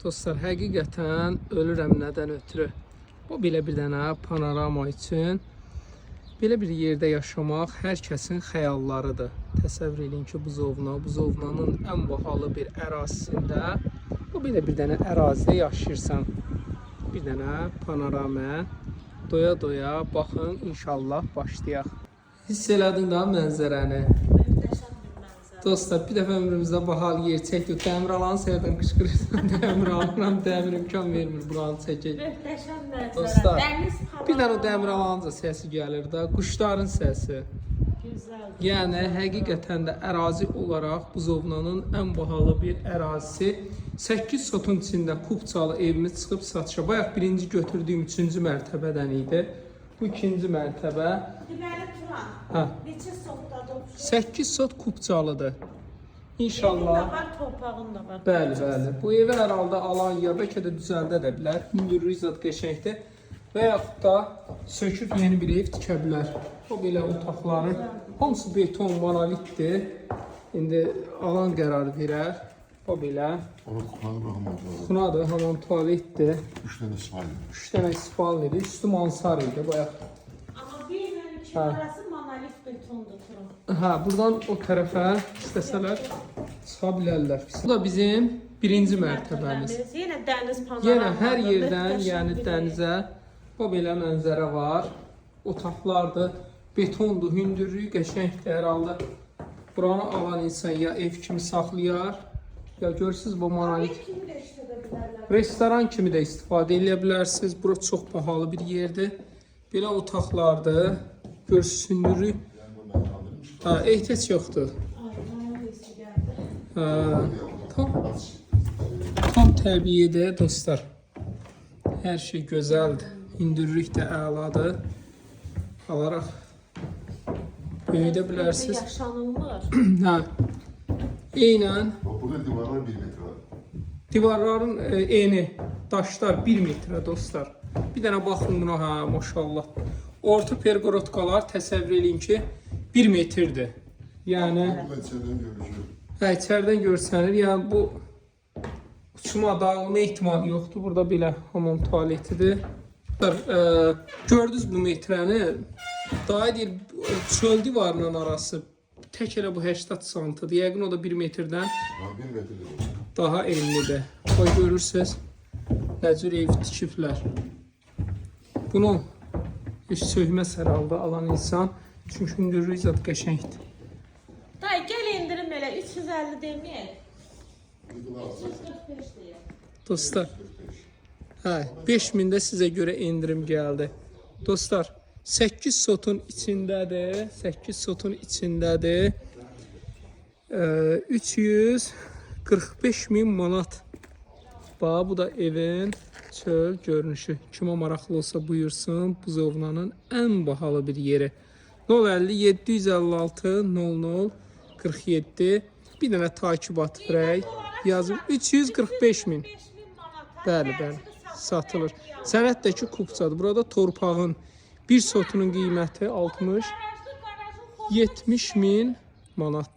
Dostlar, həqiqətən ölürəm nədən ötürü. O belə bir dənə panorama üçün belə bir yerdə yaşamaq hər kəsin xəyallarıdır. Təsəvvür edin ki, buzovnanın ən bahalı bir ərazisində o belə bir dənə ərazidə yaşayırsan. Bir dənə panorama doya-doya baxın, inşallah başlayaq. Hiss elədin də mənzərəni. Dostlar, bir dəfə ömrümüzdə bahal yer çəkdik. Dəmir alanı sevdim, qışqırırsan. Dəmir alanı, dəmir imkan vermir buranı çəkək. Möhtəşəm mənzərə. Dostlar, bir dənə o dəmir alanınca səsi gəlir də, quşların səsi. Gözəldir. Yəni, həqiqətən də ərazi olaraq buzovnanın ən bahalı bir ərazisi. 8 sotun içində Kupçalı evimiz çıxıb satışa. Bayaq birinci götürdüyüm 3-cü mərtəbədən idi. Bu 2-ci mərtəbə. Deməli, Turan, neçə sotdadır? 8 sot Kupçalıdır. İnşallah. Evin də var, torpağın da var. Bəli. Bu evi hər halda alan ya bəlkə də düzəldə də bilər. Hündürlüyü zad qəşəngdir. Və yaxud da söküb yeni bir ev tikə bilər. O belə otaqların hamısı beton, monolitdir. İndi alan qərar verər. O belə. Xunadır, hamam tualetdir. 3 dənə spalnidir. Üstü mansar idi bayaq. Amma bir ilə iki arası monolit betondur, Turan. Buradan o tərəfə istəsələr çıxa bilərlər. Bu da bizim birinci mərtəbəmiz. Yenə dəniz panoramadır. Yenə hər yerdən, yəni dənizə o belə mənzərə var. Otaqlardır, betondur, hündürlüyü qəşəngdir hər halda. Buranı alan insan ya ev kimi saxlayar, ya görürsünüz bu monolit. Restoran kimi də istifadə edə bilərsiniz. Bura çox bahalı bir yerdir. Belə otaqlardır. Görürsünüz hündürlüyü. Ehtiyac yoxdur. Tam təbiidir dostlar. Hər şey gözəldir. Hündürlük də əladır. Alaraq böyüdə bilərsiniz. Yaşanılmır. Eynən. Burada divarlar 1 metre var. Divarların eni, daşlar 1 metrə dostlar. Bir dənə baxın buna, maşallah. Orta perqorotkalar təsəvvür edin ki 1 metrdir. Yəni İçeriden görüşüyor. içərdən görsənir. Yəni bu uçma, dağılma ehtimalı yoxdur. Burada belə hamam tualetidir. Gördünüz bu metrəni. Daha deyir çöl divarının arası tək elə bu 80 santıdır. Yəqin o da 1 metrdən 1 metre. daha enlidir. Qoy görürsünüz nə cür ev tikiblər. Bunu heç söhməz hər halda alan insan. Çünki hündürlüyü zad qəşəngdir. Dayı, gəl indirim elə 350 deməyək. 345 deyək. Dostlar, 5000 də sizə görə endirim gəldi. Dostlar, 8 sotun içindədir. 8 sotun içindədir. 345.000 manat. Bax, bu da evin çöl görünüşü. Kimə maraqlı olsa buyursun. Buzovnanın ən bahalı bir yeri. 050 756 00 47. Bir dənə takibat verək. Yazın 345.000. Bəli. Satılır. Sənətdəki Kupçadır. Burada torpağın bir sotunun qiyməti 60-70.000 manat.